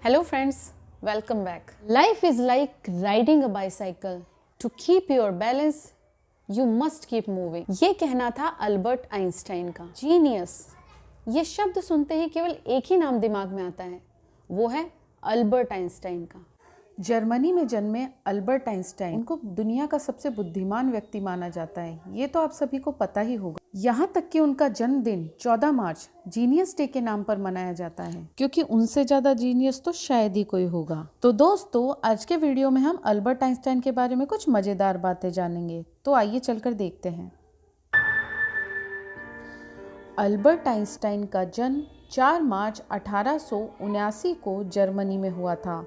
Hello friends, welcome back. Life is like riding a bicycle. To keep your balance, you must keep moving. ये कहना था Albert Einstein का। Genius, ये शब्द सुनते ही केवल एक ही नाम दिमाग में आता है, वो है अल्बर्ट आइंस्टाइन का। जर्मनी में जन्मे अल्बर्ट आइंस्टाइन, उनको दुनिया का सबसे बुद्धिमान व्यक्ति माना जाता है। ये तो आप सभी को पता ही होगा। यहाँ तक कि उनका जन्मदिन 14 मार्च जीनियस डे के नाम पर मनाया जाता है, क्योंकि उनसे ज्यादा जीनियस तो शायद ही कोई होगा। तो दोस्तों, आज के वीडियो में हम अल्बर्ट आइंस्टाइन के बारे में कुछ मजेदार बातें जानेंगे। तो आइए चलकर देखते हैं। अल्बर्ट आइंस्टाइन का जन्म 4 मार्च 1879 को जर्मनी में हुआ था।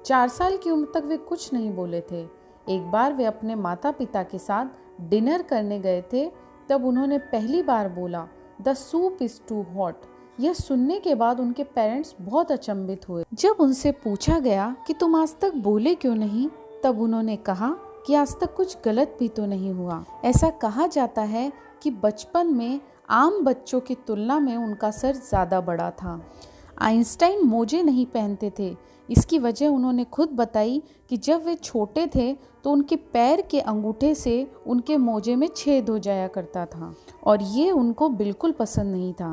4 साल की उम्र तक वे कुछ नहीं बोले थे। एक बार वे अपने माता पिता के साथ डिनर करने गए थे, तब उन्होंने पहली बार बोला, the soup is too hot. यह सुनने के बाद उनके पेरेंट्स बहुत अचंभित हुए। जब उनसे पूछा गया कि तुम आज तक बोले क्यों नहीं, तब उन्होंने कहा कि आज तक कुछ गलत भी तो नहीं हुआ। ऐसा कहा जाता है कि बचपन में आम बच्चों की तुलना में उनका सर ज़्यादा बड़ा था। आइंस्टाइन मोजे नहीं पहनते थे। इसकी वजह उन्होंने खुद बताई कि जब वे छोटे थे तो उनके पैर के अंगूठे से उनके मोजे में छेद हो जाया करता था और ये उनको बिल्कुल पसंद नहीं था।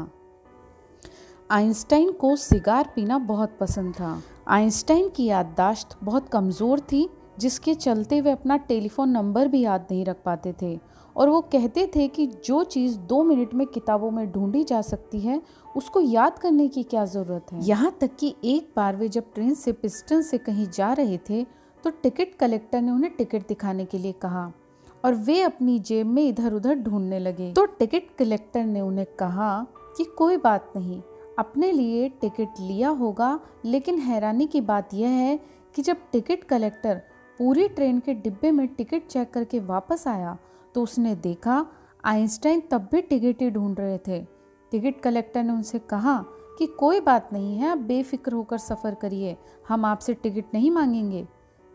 आइंस्टाइन को सिगार पीना बहुत पसंद था। आइंस्टाइन की याददाश्त बहुत कमज़ोर थी, जिसके चलते वे अपना टेलीफोन नंबर भी याद नहीं रख पाते थे और वो कहते थे कि जो चीज़ 2 मिनट में किताबों में ढूंढी जा सकती है, उसको याद करने की क्या ज़रूरत है। यहाँ तक कि एक बार वे जब ट्रेन से पिस्टन से कहीं जा रहे थे तो टिकट कलेक्टर ने उन्हें टिकट दिखाने के लिए कहा और वे अपनी जेब में इधर उधर ढूंढने लगे। तो टिकट कलेक्टर ने उन्हें कहा कि कोई बात नहीं, अपने लिए टिकट लिया होगा। लेकिन हैरानी की बात यह है कि जब टिकट कलेक्टर पूरी ट्रेन के डिब्बे में टिकट चेक करके वापस आया तो उसने देखा आइंस्टाइन तब भी टिकट ही ढूंढ रहे थे। टिकट कलेक्टर ने उनसे कहा कि कोई बात नहीं है, आप बेफिक्र होकर सफ़र करिए, हम आपसे टिकट नहीं मांगेंगे।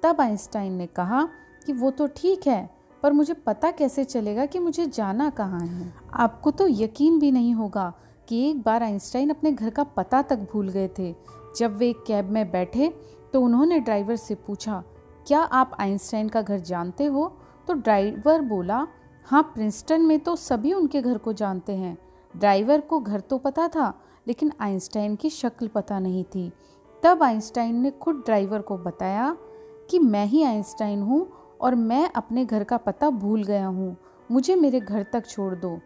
तब आइंस्टाइन ने कहा कि वो तो ठीक है, पर मुझे पता कैसे चलेगा कि मुझे जाना कहाँ है। आपको तो यकीन भी नहीं होगा कि एक बार आइंस्टाइन अपने घर का पता तक भूल गए थे। जब वे एक कैब में बैठे तो उन्होंने ड्राइवर से पूछा, क्या आप आइंस्टाइन का घर जानते हो? तो ड्राइवर बोला, हाँ, प्रिंसटन में तो सभी उनके घर को जानते हैं। ड्राइवर को घर तो पता था, लेकिन आइंस्टाइन की शक्ल पता नहीं थी। तब आइंस्टाइन ने खुद ड्राइवर को बताया कि मैं ही आइंस्टाइन हूँ और मैं अपने घर का पता भूल गया हूँ, मुझे मेरे घर तक छोड़ दो।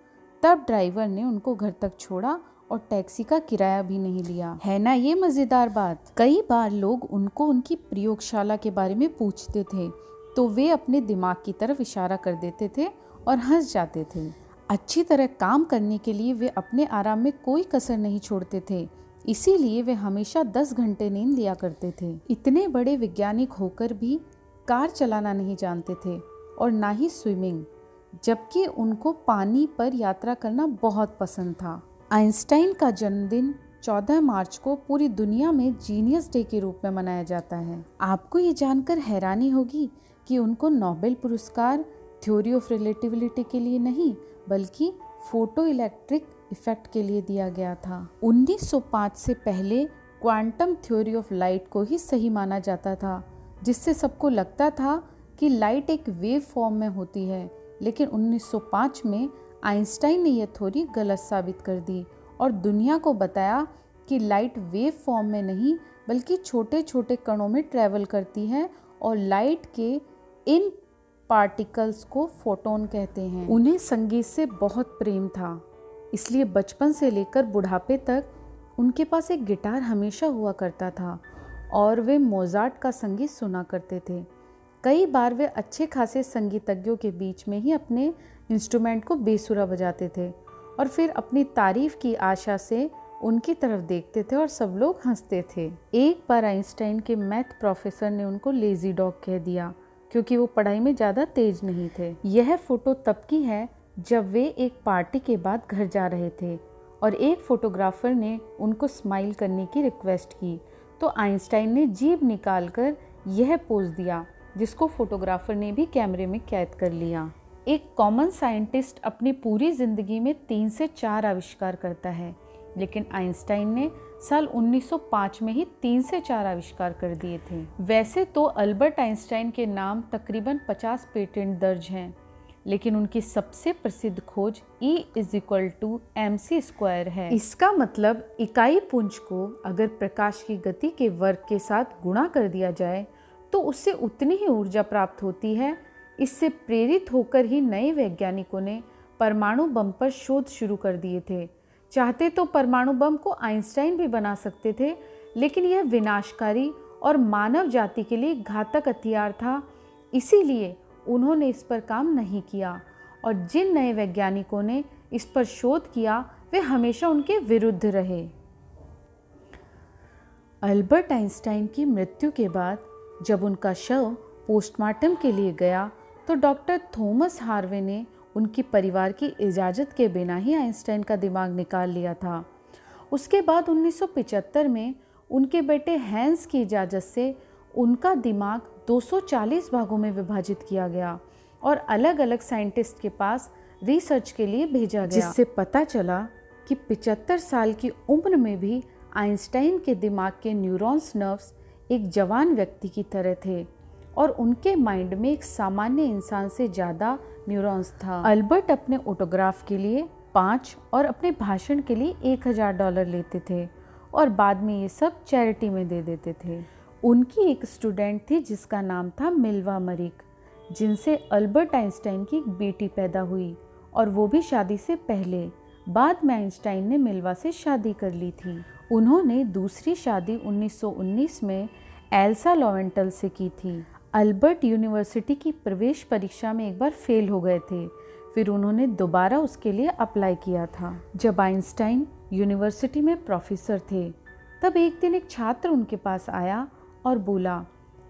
तब ड्राइवर ने उनको घर तक छोड़ा और टैक्सी का किराया भी नहीं लिया। है ना ये मज़ेदार बात। कई बार लोग उनको उनकी प्रयोगशाला के बारे में पूछते थे तो वे अपने दिमाग की तरफ इशारा कर देते थे और हंस जाते थे। अच्छी तरह काम करने के लिए वे अपने आराम में कोई कसर नहीं छोड़ते थे, इसीलिए वे हमेशा 10 घंटे नींद लिया करते थे। इतने बड़े वैज्ञानिक होकर भी कार चलाना नहीं जानते थे और ना ही स्विमिंग, जबकि उनको पानी पर यात्रा करना बहुत पसंद था। आइंस्टाइन का जन्मदिन 14 मार्च को पूरी दुनिया में जीनियस डे के रूप में मनाया जाता है। आपको ये जानकर हैरानी होगी कि उनको नोबेल पुरस्कार थ्योरी ऑफ रिलेटिविटी के लिए नहीं, बल्कि फोटो इलेक्ट्रिक इफेक्ट के लिए दिया गया था। 1905 से पहले क्वांटम थ्योरी ऑफ लाइट को ही सही माना जाता था, जिससे सबको लगता था कि लाइट एक वेव फॉर्म में होती है। लेकिन 1905 में आइंस्टाइन ने यह थ्योरी गलत साबित कर दी और दुनिया को बताया कि लाइट वेव फॉर्म में नहीं, बल्कि छोटे छोटे कणों में ट्रैवल करती है और लाइट के इन पार्टिकल्स को फोटोन कहते हैं। उन्हें संगीत से बहुत प्रेम था, इसलिए बचपन से लेकर बुढ़ापे तक उनके पास एक गिटार हमेशा हुआ करता था और वे मोजार्ट का संगीत सुना करते थे। कई बार वे अच्छे खासे संगीतज्ञों के बीच में ही अपने इंस्ट्रूमेंट को बेसुरा बजाते थे और फिर अपनी तारीफ की आशा से उनकी तरफ देखते थे और सब लोग हंसते थे। एक बार आइंस्टाइन के मैथ प्रोफेसर ने उनको लेजी डॉग कह दिया, क्योंकि वो पढ़ाई में ज़्यादा तेज नहीं थे। यह फोटो तब की है जब वे एक पार्टी के बाद घर जा रहे थे और एक फोटोग्राफर ने उनको स्माइल करने की रिक्वेस्ट की, तो आइंस्टाइन ने जीभ निकालकर यह पोज दिया, जिसको फोटोग्राफर ने भी कैमरे में कैद कर लिया। एक कॉमन साइंटिस्ट अपनी पूरी ज़िंदगी में 3 से 4 आविष्कार करता है, लेकिन आइंस्टाइन ने साल 1905 में ही 3 से 4 आविष्कार कर दिए थे। वैसे तो अल्बर्ट आइंस्टाइन के नाम तकरीबन 50 पेटेंट दर्ज हैं, लेकिन उनकी सबसे प्रसिद्ध खोज E=mc² है। इसका मतलब इकाई पुंज को अगर प्रकाश की गति के वर्ग के साथ गुणा कर दिया जाए तो उससे उतनी ही ऊर्जा प्राप्त होती है। इससे प्रेरित होकर ही नए वैज्ञानिकों ने परमाणु बम पर शोध शुरू कर दिए थे। चाहते तो परमाणु बम को आइंस्टाइन भी बना सकते थे, लेकिन यह विनाशकारी और मानव जाति के लिए घातक हथियार था, इसीलिए उन्होंने इस पर काम नहीं किया। और जिन नए वैज्ञानिकों ने इस पर शोध किया वे हमेशा उनके विरुद्ध रहे। अल्बर्ट आइंस्टाइन की मृत्यु के बाद जब उनका शव पोस्टमार्टम के लिए गया तो डॉक्टर थॉमस हार्वे ने उनकी परिवार की इजाज़त के बिना ही आइंस्टाइन का दिमाग निकाल लिया था। उसके बाद 1975 में उनके बेटे हैंस की इजाज़त से उनका दिमाग 240 भागों में विभाजित किया गया और अलग अलग साइंटिस्ट के पास रिसर्च के लिए भेजा गया, जिससे पता चला कि 75 साल की उम्र में भी आइंस्टाइन के दिमाग के न्यूरॉन्स नर्व्स एक जवान व्यक्ति की तरह थे और उनके माइंड में एक सामान्य इंसान से ज़्यादा न्यूरॉन्स था। अल्बर्ट अपने ऑटोग्राफ के लिए 5 और अपने भाषण के लिए $1000 लेते थे और बाद में ये सब चैरिटी में दे देते थे। उनकी एक स्टूडेंट थी जिसका नाम था मिल्वा मरिक, जिनसे अल्बर्ट आइंस्टाइन की एक बेटी पैदा हुई और वो भी शादी से पहले। बाद में आइंस्टाइन ने मिल्वा से शादी कर ली थी। उन्होंने दूसरी शादी 1919 में एल्सा लोवेंटल से की थी। अल्बर्ट यूनिवर्सिटी की प्रवेश परीक्षा में एक बार फेल हो गए थे, फिर उन्होंने दोबारा उसके लिए अप्लाई किया था। जब आइंस्टाइन यूनिवर्सिटी में प्रोफेसर थे तब एक दिन एक छात्र उनके पास आया और बोला,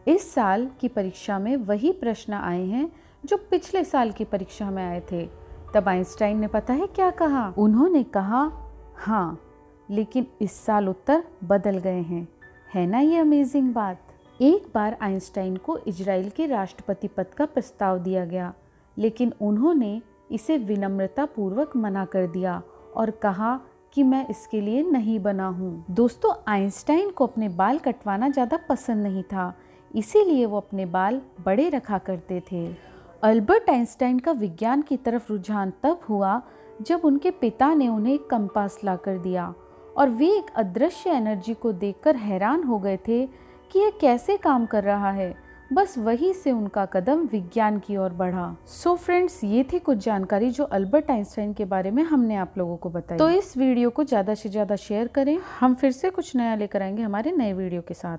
इस साल की परीक्षा में वही प्रश्न आए हैं जो पिछले साल की परीक्षा में आए थे। तब आइंस्टाइन ने पता है क्या कहा? उन्होंने कहा, हाँ, लेकिन इस साल उत्तर बदल गए हैं। है ना ये अमेजिंग बात। एक बार आइंस्टाइन को इजराइल के राष्ट्रपति पद का प्रस्ताव दिया गया, लेकिन उन्होंने इसे विनम्रतापूर्वक मना कर दिया और कहा कि मैं इसके लिए नहीं बना हूँ। दोस्तों, आइंस्टाइन को अपने बाल कटवाना ज़्यादा पसंद नहीं था, इसीलिए वो अपने बाल बड़े रखा करते थे। अल्बर्ट आइंस्टाइन का विज्ञान की तरफ रुझान तब हुआ जब उनके पिता ने उन्हें एक कंपास ला कर दिया और वे एक अदृश्य एनर्जी को देखकर हैरान हो गए थे कि यह कैसे काम कर रहा है। बस वहीं से उनका कदम विज्ञान की ओर बढ़ा। सो फ्रेंड्स, ये थी कुछ जानकारी जो अल्बर्ट आइंस्टाइन के बारे में हमने आप लोगों को बताई। तो इस वीडियो को ज़्यादा से ज़्यादा शेयर करें। हम फिर से कुछ नया लेकर आएंगे हमारे नए वीडियो के साथ।